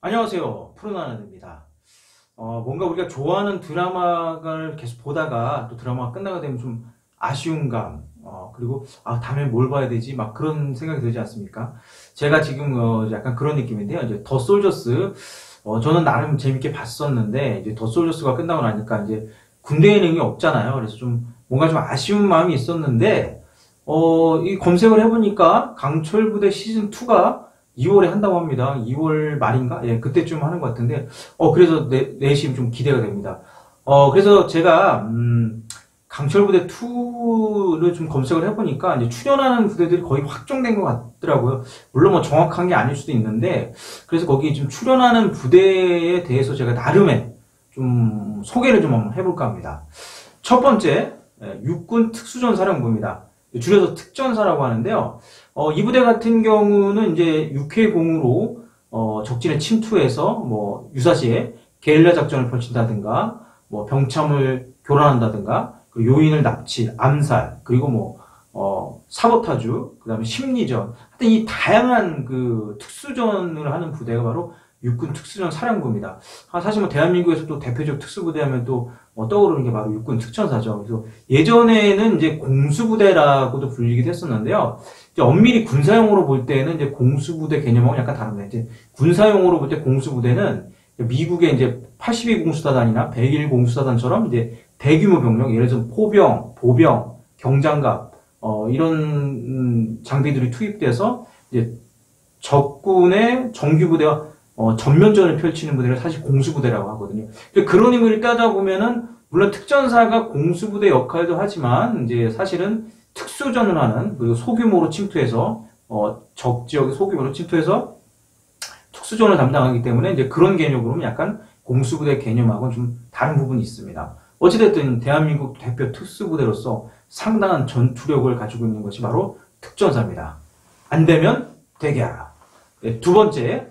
안녕하세요. 푸른하늘입니다. 뭔가 우리가 좋아하는 드라마를 계속 보다가 또 드라마가 끝나게 되면 좀 아쉬운 감, 그리고 다음에 뭘 봐야 되지? 막 그런 생각이 들지 않습니까? 제가 지금 약간 그런 느낌인데요. 이제 더 솔저스, 저는 나름 재밌게 봤었는데 이제 더 솔저스가 끝나고 나니까 이제 군대에 내용이 없잖아요. 그래서 좀 뭔가 좀 아쉬운 마음이 있었는데 이 검색을 해보니까 강철 부대 시즌 2가 2월에 한다고 합니다. 2월 말인가? 예, 그때쯤 하는 것 같은데, 그래서 내심 좀 기대가 됩니다. 그래서 제가, 강철 부대 2를 좀 검색을 해보니까, 이제 출연하는 부대들이 거의 확정된 것 같더라고요. 물론 뭐 정확한 게 아닐 수도 있는데, 그래서 거기 지금 출연하는 부대에 대해서 제가 나름의 좀 소개를 좀 한번 해볼까 합니다. 첫 번째, 육군 특수전사령부입니다. 줄여서 특전사라고 하는데요. 이 부대 같은 경우는 이제 육해공으로 적진에 침투해서 뭐 유사시에 게릴라 작전을 펼친다든가 뭐 병참을 교란한다든가 그리고 요인을 납치, 암살 그리고 뭐 사보타주 그다음에 심리전 하여튼 이 다양한 그 특수전을 하는 부대가 바로 육군 특수전 사령부입니다. 사실 뭐 대한민국에서 또 대표적 특수부대 하면 또 떠오르는 게 바로 육군 특전사죠. 그래서 예전에는 이제 공수부대라고도 불리기도 했었는데요. 이제 엄밀히 군사용어로 볼 때는 이제 공수부대 개념하고는 약간 다릅니다. 이제 군사용어로 볼 때 공수부대는 미국의 이제 82 공수사단이나 101 공수사단처럼 이제 대규모 병력, 예를 들어 포병, 보병, 경장갑, 이런 장비들이 투입돼서 이제 적군의 정규부대와 전면전을 펼치는 부대를 사실 공수부대라고 하거든요. 그런 의미를 따져보면은, 물론 특전사가 공수부대 역할도 하지만, 이제 사실은 특수전을 하는, 그리고 소규모로 침투해서, 적 지역에 소규모로 침투해서 특수전을 담당하기 때문에, 이제 그런 개념으로는 약간 공수부대 개념하고는 좀 다른 부분이 있습니다. 어찌됐든, 대한민국 대표 특수부대로서 상당한 전투력을 가지고 있는 것이 바로 특전사입니다. 안 되면 대기하라. 네, 두 번째,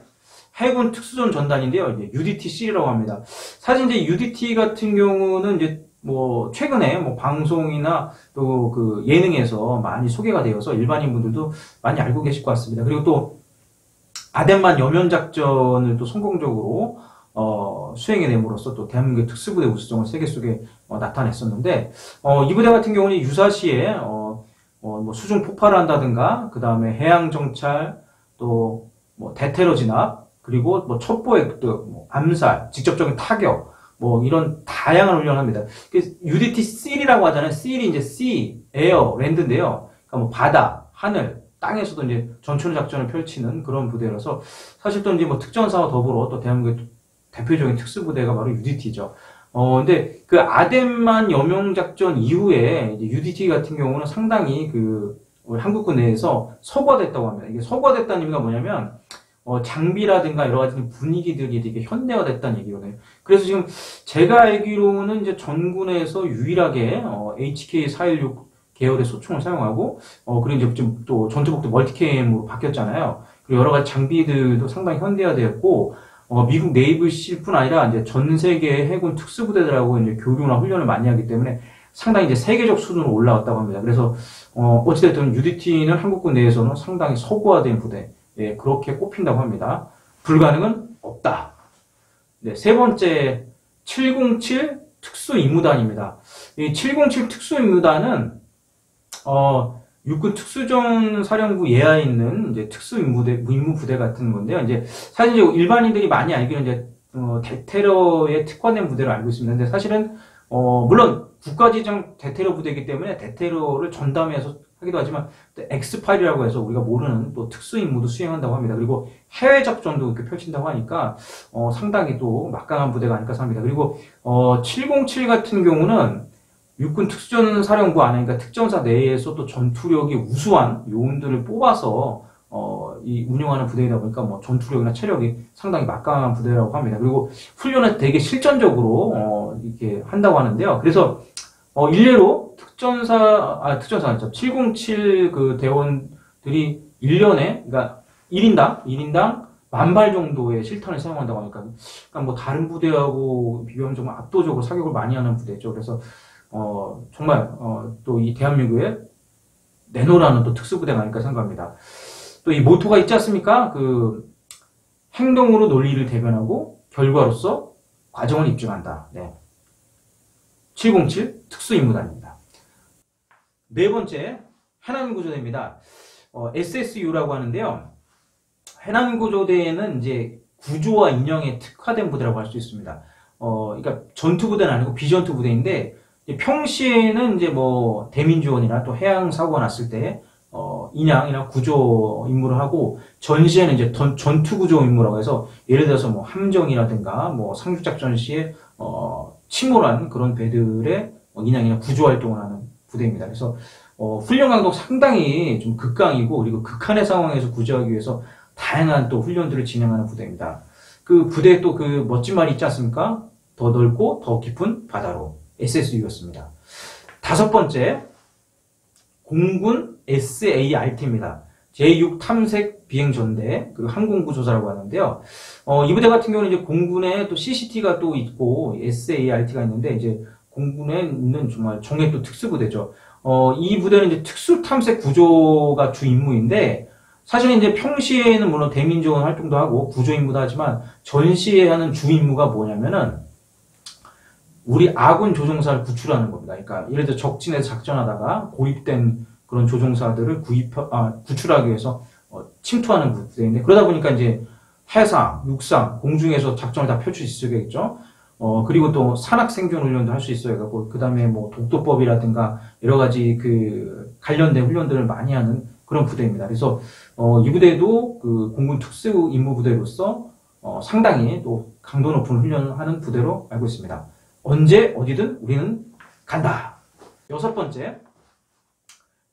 해군 특수전 전단인데요. 이제 UDT-C라고 합니다. 사실 이제 UDT 같은 경우는 이제 뭐 최근에 뭐 방송이나 또 그 예능에서 많이 소개가 되어서 일반인 분들도 많이 알고 계실 것 같습니다. 그리고 또 아덴만 여면 작전을 또 성공적으로 수행해냄으로써 또 대한민국 특수부대 우수성을 세계 속에 나타냈었는데 이 부대 같은 경우는 유사시에 뭐 수중 폭발을 한다든가 그 다음에 해양 정찰 또 뭐 대테러 진압 그리고 뭐 첩보 획득, 뭐 암살, 직접적인 타격, 뭐 이런 다양한 훈련을 합니다. UDT-C라고 하잖아요. C이 이제 Sea, Air, Land인데요. 그러니까 뭐 바다, 하늘, 땅에서도 이제 전투 작전을 펼치는 그런 부대라서 사실 또 이제 뭐 특전사와 더불어 또 대한민국의 대표적인 특수부대가 바로 UDT죠. 근데 그 아덴만 여명 작전 이후에 이제 UDT 같은 경우는 상당히 그 우리 한국군 내에서 서구화됐다고 합니다. 이게 서구화됐다는 의미가 뭐냐면 장비라든가 여러 가지 분위기들이 되게 현대화됐다는 얘기거든요. 그래서 지금 제가 알기로는 이제 전군에서 유일하게 HK416 계열의 소총을 사용하고 그리고 이제 지금 또 전투복도 멀티캠으로 바뀌었잖아요. 그리고 여러 가지 장비들도 상당히 현대화되었고 미국 네이블실뿐 아니라 이제 전 세계 해군 특수부대들하고 이제 교류나 훈련을 많이 하기 때문에 상당히 이제 세계적 수준으로 올라왔다고 합니다. 그래서 어찌됐든 UDT는 한국군 내에서는 상당히 서구화된 부대. 예, 그렇게 꼽힌다고 합니다. 불가능은 없다. 네, 세 번째, 707 특수임무단입니다. 이 707 특수임무단은, 육군 특수전 사령부 예하에 있는 이제 임무부대 같은 건데요. 이제, 사실 이제 일반인들이 많이 알기로는 이제, 대테러에 특화된 부대로 알고 있습니다. 근데 사실은, 물론 국가지정 대테러 부대이기 때문에 대테러를 전담해서 하기도 하지만 엑스파일이라고 해서 우리가 모르는 또 특수 임무도 수행한다고 합니다. 그리고 해외 작전도 이렇게 펼친다고 하니까 상당히 또 막강한 부대가 아닐까 생각합니다. 그리고 707 같은 경우는 육군 특수전 사령부 안에 그러니까 특전사 내에서 또 전투력이 우수한 요원들을 뽑아서 이 운영하는 부대이다 보니까 뭐 전투력이나 체력이 상당히 막강한 부대라고 합니다. 그리고 훈련을 되게 실전적으로 이렇게 한다고 하는데요. 그래서 일례로 특전사 아니죠. 707 그 대원들이 1년에, 그러니까 1인당 10,000발 정도의 실탄을 사용한다고 하니까, 그러니까 뭐 다른 부대하고 비교하면 정말 압도적으로 사격을 많이 하는 부대죠. 그래서, 정말, 또 이 대한민국에 내노라는 또 특수부대가 아닐까 생각합니다. 또 이 모토가 있지 않습니까? 그, 행동으로 논리를 대변하고 결과로서 과정을 입증한다. 네. 707 특수임무단입니다. 네 번째, 해남구조대입니다. SSU라고 하는데요. 해남구조대는 이제 구조와 인형에 특화된 부대라고 할 수 있습니다. 그러니까 전투부대는 아니고 비전투부대인데, 평시에는 이제 뭐 대민지원이나 또 해양 사고가 났을 때 인양이나 구조 임무를 하고, 전시에는 이제 전투 구조 임무라고 해서 예를 들어서 뭐 함정이라든가 뭐 상륙작전 시에 침몰한 그런 배들의 인양이나 구조 활동을 하는 부대입니다. 그래서 훈련 강도 상당히 좀 극강이고, 그리고 극한의 상황에서 구조하기 위해서 다양한 또 훈련들을 진행하는 부대입니다. 그 부대에 또 그 멋진 말이 있지 않습니까? 더 넓고 더 깊은 바다로. SSU였습니다. 다섯 번째, 공군 SART입니다. 제6 탐색 비행전대, 그리고 항공구조사라고 하는데요. 이 부대 같은 경우는 이제 공군에 또 CCT가 또 있고, SART가 있는데, 이제 공군에 있는 정말 정예 또 특수부대죠. 이 부대는 이제 특수탐색 구조가 주 임무인데, 사실은 이제 평시에는 물론 대민지원 활동도 하고 구조 임무도 하지만, 전시에 하는 주 임무가 뭐냐면은, 우리 아군 조종사를 구출하는 겁니다. 그러니까 예를 들어 적진에서 작전하다가 고립된 그런 조종사들을 구출하기 위해서 침투하는 부대인데, 그러다 보니까 이제 해상, 육상, 공중에서 작전을 다 펼칠 수 있어야겠죠. 그리고 또 산악 생존 훈련도 할 수 있어야 하고, 그 다음에 뭐 독도법이라든가 여러 가지 그 관련된 훈련들을 많이 하는 그런 부대입니다. 그래서 이 부대도 그 공군 특수 임무 부대로서 상당히 또 강도 높은 훈련을 하는 부대로 알고 있습니다. 언제 어디든 우리는 간다. 여섯 번째,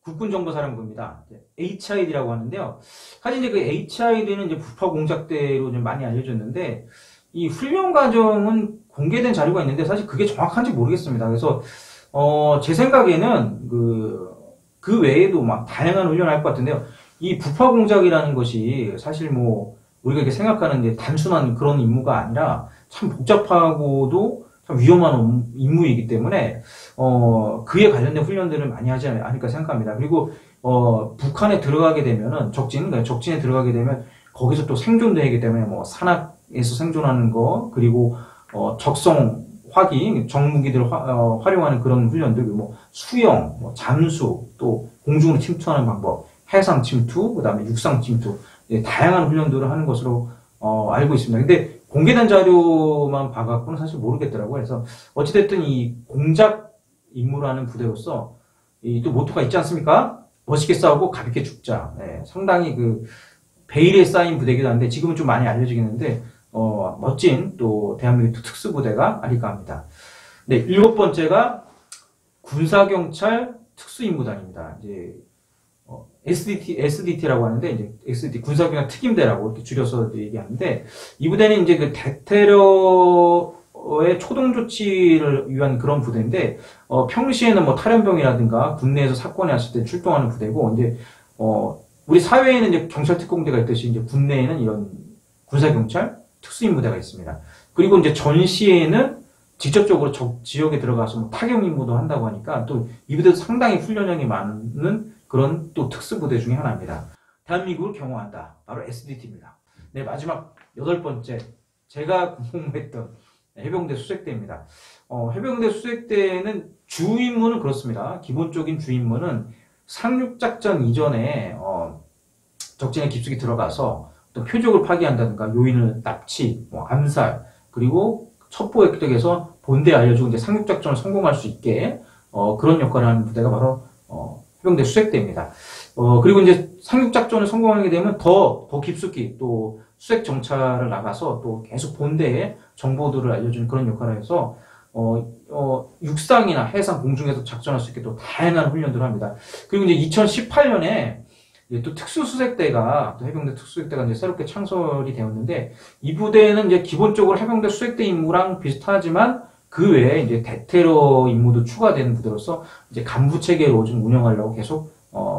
국군정보사령부입니다. HID라고 하는데요. 사실 이제 그 HID는 이제 부파 공작대로 좀 많이 알려졌는데, 이 훈련 과정은 공개된 자료가 있는데 사실 그게 정확한지 모르겠습니다. 그래서 제 생각에는 그 외에도 막 다양한 훈련을 할 것 같은데요. 이 부파 공작이라는 것이 사실 뭐 우리가 이렇게 생각하는 게 단순한 그런 임무가 아니라 참 복잡하고도 참 위험한 임무이기 때문에 그에 관련된 훈련들을 많이 하지 않을까 생각합니다. 그리고 북한에 들어가게 되면은 적진에 들어가게 되면 거기서 또 생존도 하기 때문에 뭐 산악에서 생존하는 거, 그리고 적성 확인, 정무기들을 활용하는 그런 훈련들, 뭐 수영, 뭐 잠수, 또 공중으로 침투하는 방법, 해상 침투, 그다음에 육상 침투, 다양한 훈련들을 하는 것으로 알고 있습니다. 근데 공개된 자료만 봐갖고는 사실 모르겠더라고요. 그래서 어찌됐든 이 공작 임무라는 부대로서 또 모토가 있지 않습니까? 멋있게 싸우고 가볍게 죽자. 네, 상당히 그 베일에 쌓인 부대이기도 한데 지금은 좀 많이 알려지긴 했는데 멋진 또 대한민국 특수부대가 아닐까 합니다. 네, 일곱 번째가 군사경찰 특수임무단입니다. 이제 SDT라고 하는데, 이제 SDT 군사경찰 특임대라고 이렇게 줄여서 얘기하는데, 이 부대는 이제 그 대테러의 초동 조치를 위한 그런 부대인데, 평시에는 뭐 탈연병이라든가 국내에서 사건이 났을 때 출동하는 부대고, 이제 우리 사회에는 이제 경찰 특공대가 있듯이 이제 국내에는 이런 군사경찰 특수임무대가 있습니다. 그리고 이제 전시에는 직접적으로 지역에 들어가서 뭐 타격 임무도 한다고 하니까 또 이 부대도 상당히 훈련량이 많은 그런 또 특수부대 중에 하나입니다. 대한민국을 경호한다. 바로 SDT입니다. 네, 마지막 여덟 번째, 제가 근무했던 해병대 수색대입니다. 해병대 수색대는 주 임무는 그렇습니다. 기본적인 주 임무는 상륙작전 이전에 적진에 깊숙이 들어가서 또 표적을 파괴한다든가 요인을 납치, 뭐 암살, 그리고 첩보 획득해서 본대에 알려주고 이제 상륙작전을 성공할 수 있게 그런 역할을 하는 부대가 바로 해병대 수색대입니다. 그리고 이제 상륙작전을 성공하게 되면 더 깊숙이 또 수색 정찰을 나가서 또 계속 본대에 정보들을 알려주는 그런 역할을 해서 육상이나 해상, 공중에서 작전할 수 있게 또 다양한 훈련들을 합니다. 그리고 이제 2018년에 또 특수수색대가, 또 해병대 특수수색대가 이제 새롭게 창설이 되었는데, 이 부대는 이제 기본적으로 해병대 수색대 임무랑 비슷하지만 그 외에 이제 대테러 임무도 추가되는 부대로서 이제 간부 체계로 좀 운영하려고 계속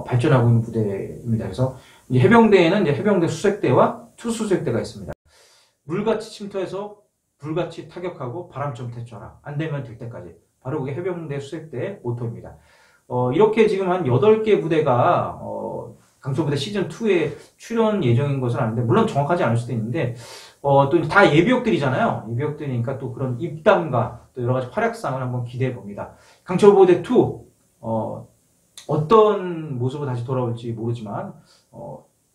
발전하고 있는 부대입니다. 그래서 이제 해병대에는 이제 해병대 수색대와 투수색대가 있습니다. 물같이 침투해서 불같이 타격하고 바람처럼 퇴출하라. 안 되면 될 때까지. 바로 그게 해병대 수색대의 모토입니다. 이렇게 지금 한 8개 부대가 강철부대 시즌2에 출연 예정인 것은 아는데, 물론 정확하지 않을 수도 있는데, 또 다 예비역들이잖아요. 예비역들이니까 또 그런 입담과 또 여러 가지 활약상을 한번 기대해 봅니다. 강철부대2, 어떤 모습으로 다시 돌아올지 모르지만,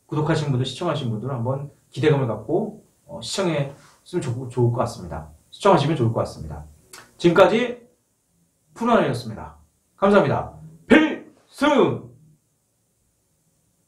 구독하신 분들, 시청하신 분들은 한번 기대감을 갖고, 시청했으면 좋을 것 같습니다. 시청하시면 좋을 것 같습니다. 지금까지 푸른하늘이었습니다. 감사합니다. 필승!